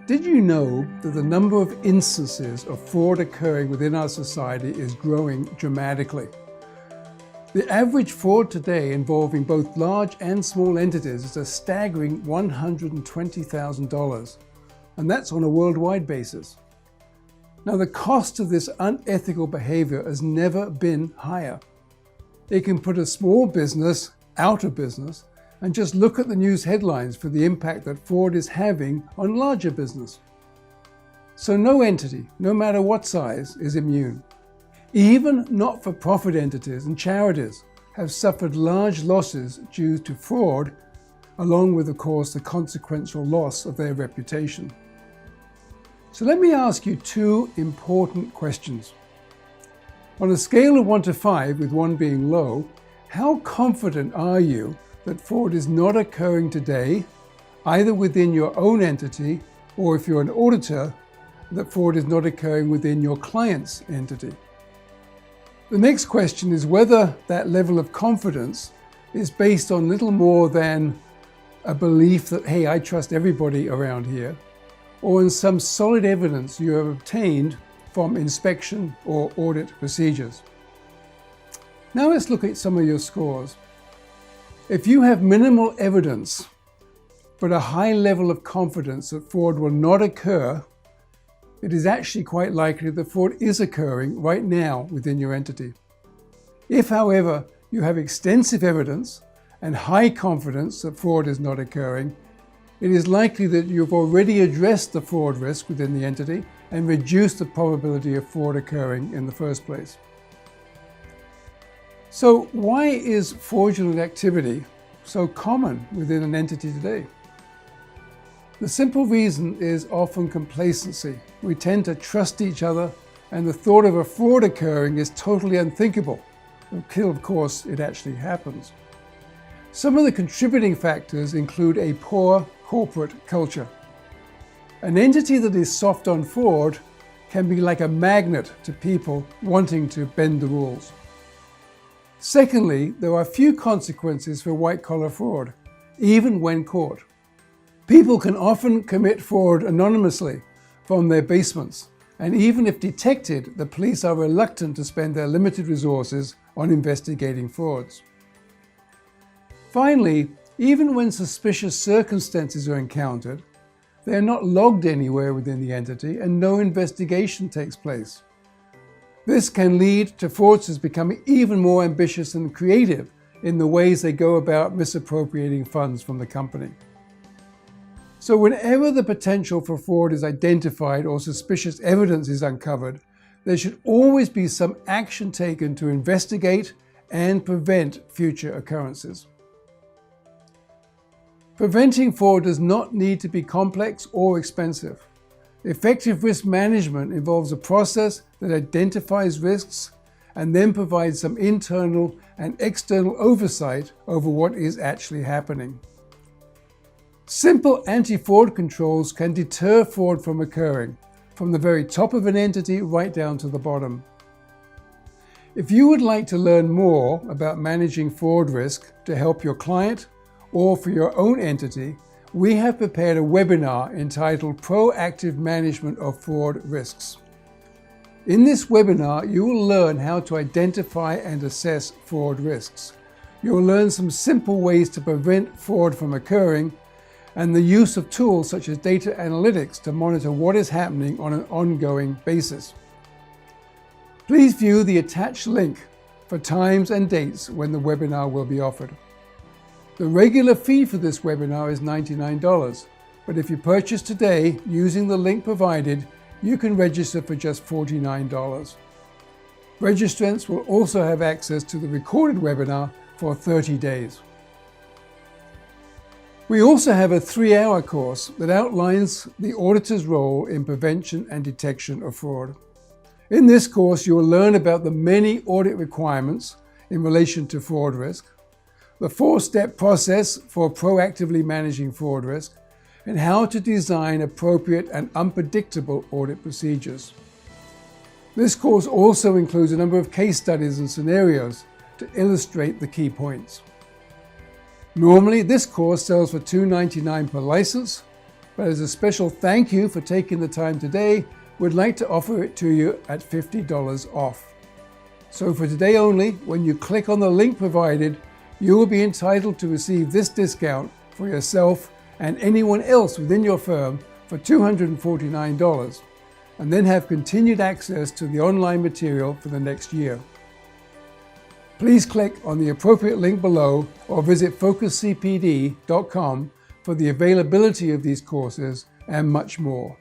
Did you know that the number of instances of fraud occurring within our society is growing dramatically? The average fraud today involving both large and small entities is a staggering $120,000, and that's on a worldwide basis. Now, the cost of this unethical behavior has never been higher. It can put a small business out of business, and just look at the news headlines for the impact that fraud is having on larger business. So no entity, no matter what size, is immune. Even not-for-profit entities and charities have suffered large losses due to fraud, along with, of course, the consequential loss of their reputation. So let me ask you two important questions. On a scale of 1 to 5, with 1 being low, how confident are you that fraud is not occurring today, either within your own entity, or if you're an auditor, that fraud is not occurring within your client's entity? The next question is whether that level of confidence is based on little more than a belief that, hey, I trust everybody around here, or in some solid evidence you have obtained from inspection or audit procedures. Now let's look at some of your scores. If you have minimal evidence, but a high level of confidence that fraud will not occur, it is actually quite likely that fraud is occurring right now within your entity. If, however, you have extensive evidence and high confidence that fraud is not occurring, it is likely that you've already addressed the fraud risk within the entity and reduced the probability of fraud occurring in the first place. So why is fraudulent activity so common within an entity today? The simple reason is often complacency. We tend to trust each other, and the thought of a fraud occurring is totally unthinkable, until, of course, it actually happens. Some of the contributing factors include a poor corporate culture. An entity that is soft on fraud can be like a magnet to people wanting to bend the rules. Secondly, there are few consequences for white-collar fraud, even when caught. People can often commit fraud anonymously from their basements, and even if detected, the police are reluctant to spend their limited resources on investigating frauds. Finally, even when suspicious circumstances are encountered, they are not logged anywhere within the entity and no investigation takes place. This can lead to fraudsters becoming even more ambitious and creative in the ways they go about misappropriating funds from the company. So whenever the potential for fraud is identified or suspicious evidence is uncovered, there should always be some action taken to investigate and prevent future occurrences. Preventing fraud does not need to be complex or expensive. Effective risk management involves a process that identifies risks and then provides some internal and external oversight over what is actually happening. Simple anti-fraud controls can deter fraud from occurring, from the very top of an entity right down to the bottom. If you would like to learn more about managing fraud risk to help your client or for your own entity, we have prepared a webinar entitled Proactive Management of Fraud Risks. In this webinar, you will learn how to identify and assess fraud risks. You will learn some simple ways to prevent fraud from occurring and the use of tools such as data analytics to monitor what is happening on an ongoing basis. Please view the attached link for times and dates when the webinar will be offered. The regular fee for this webinar is $99, but if you purchase today using the link provided, you can register for just $49. Registrants will also have access to the recorded webinar for 30 days. We also have a 3-hour course that outlines the auditor's role in prevention and detection of fraud. In this course, you will learn about the many audit requirements in relation to fraud risk, the 4-step process for proactively managing fraud risk, and how to design appropriate and unpredictable audit procedures. This course also includes a number of case studies and scenarios to illustrate the key points. Normally, this course sells for $299 per license, But as a special thank you for taking the time today, we'd like to offer it to you at $50 off. So for today only, when you click on the link provided, you will be entitled to receive this discount for yourself and anyone else within your firm for $249, and then have continued access to the online material for the next year. Please click on the appropriate link below or visit FocusCPD.com for the availability of these courses and much more.